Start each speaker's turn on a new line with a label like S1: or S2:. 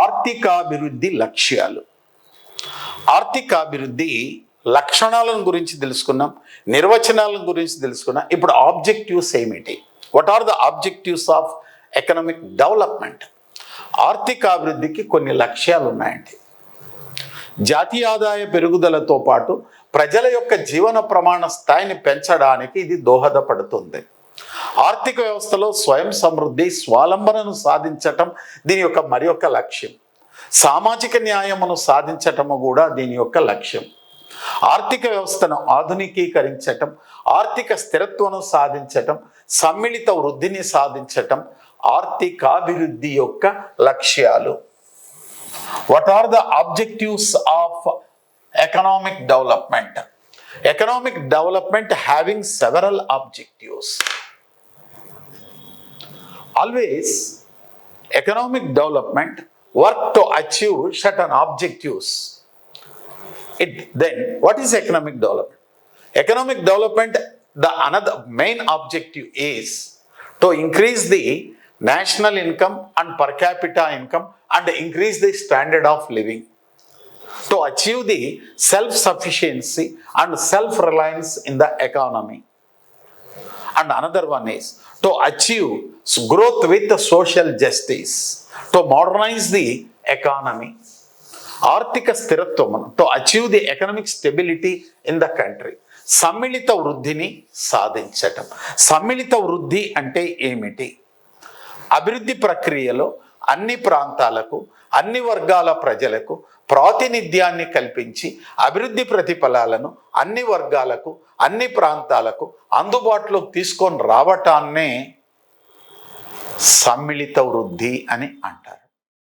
S1: ఆర్థికాభివృద్ధి లక్ష్యాలు. ఆర్థికాభివృద్ధి లక్షణాలను గురించి తెలుసుకున్నాం, నిర్వచనాలను గురించి తెలుసుకున్నాం. ఇప్పుడు ఆబ్జెక్టివ్స్ ఏమిటి? What are the objectives of economic development? ఆర్థికాభివృద్ధికి కొన్ని లక్ష్యాలు ఉన్నాయండి. జాతీయ ఆదాయ పెరుగుదలతో పాటు ప్రజల యొక్క జీవన ప్రమాణ స్థాయిని పెంచడానికి ఇది దోహదపడుతుంది. ఆర్థిక వ్యవస్థలో స్వయం సమృద్ధి, స్వాలంబనను సాధించటం దీని యొక్క మరి యొక్క లక్ష్యం. సామాజిక న్యాయమును సాధించటము కూడా దీని యొక్క లక్ష్యం. ఆర్థిక వ్యవస్థను ఆధునికీకరించటం, ఆర్థిక స్థిరత్వను సాధించటం, సమ్మిళిత వృద్ధిని సాధించటం ఆర్థికాభివృద్ధి యొక్క లక్ష్యాలు. What are the objectives of economic development? Economic development having several objectives. Always economic development work to achieve certain objectives. Then what is economic development? Economic development, the another main objective is to increase the national income and per capita income and increase the standard of living, to achieve the self-sufficiency and self-reliance in the economy. And another one is to achieve growth with social justice, to modernize the economy. ఆర్థిక స్థిరత్వం, to achieve the economic stability in the country. సమ్మిళిత వృద్ధిని సాధించటం. సమ్మిళిత వృద్ధి అంటే ఏమిటి? అభివృద్ధి ప్రక్రియలో అన్ని ప్రాంతాలకు, అన్ని వర్గాల ప్రజలకు ప్రాతినిధ్యాన్ని కల్పించి అభివృద్ధి ప్రతిఫలాలను అన్ని వర్గాలకు, అన్ని ప్రాంతాలకు అందుబాటులోకి తీసుకొని రావటాన్నే సమ్మిళిత వృద్ధి అని అంటారు.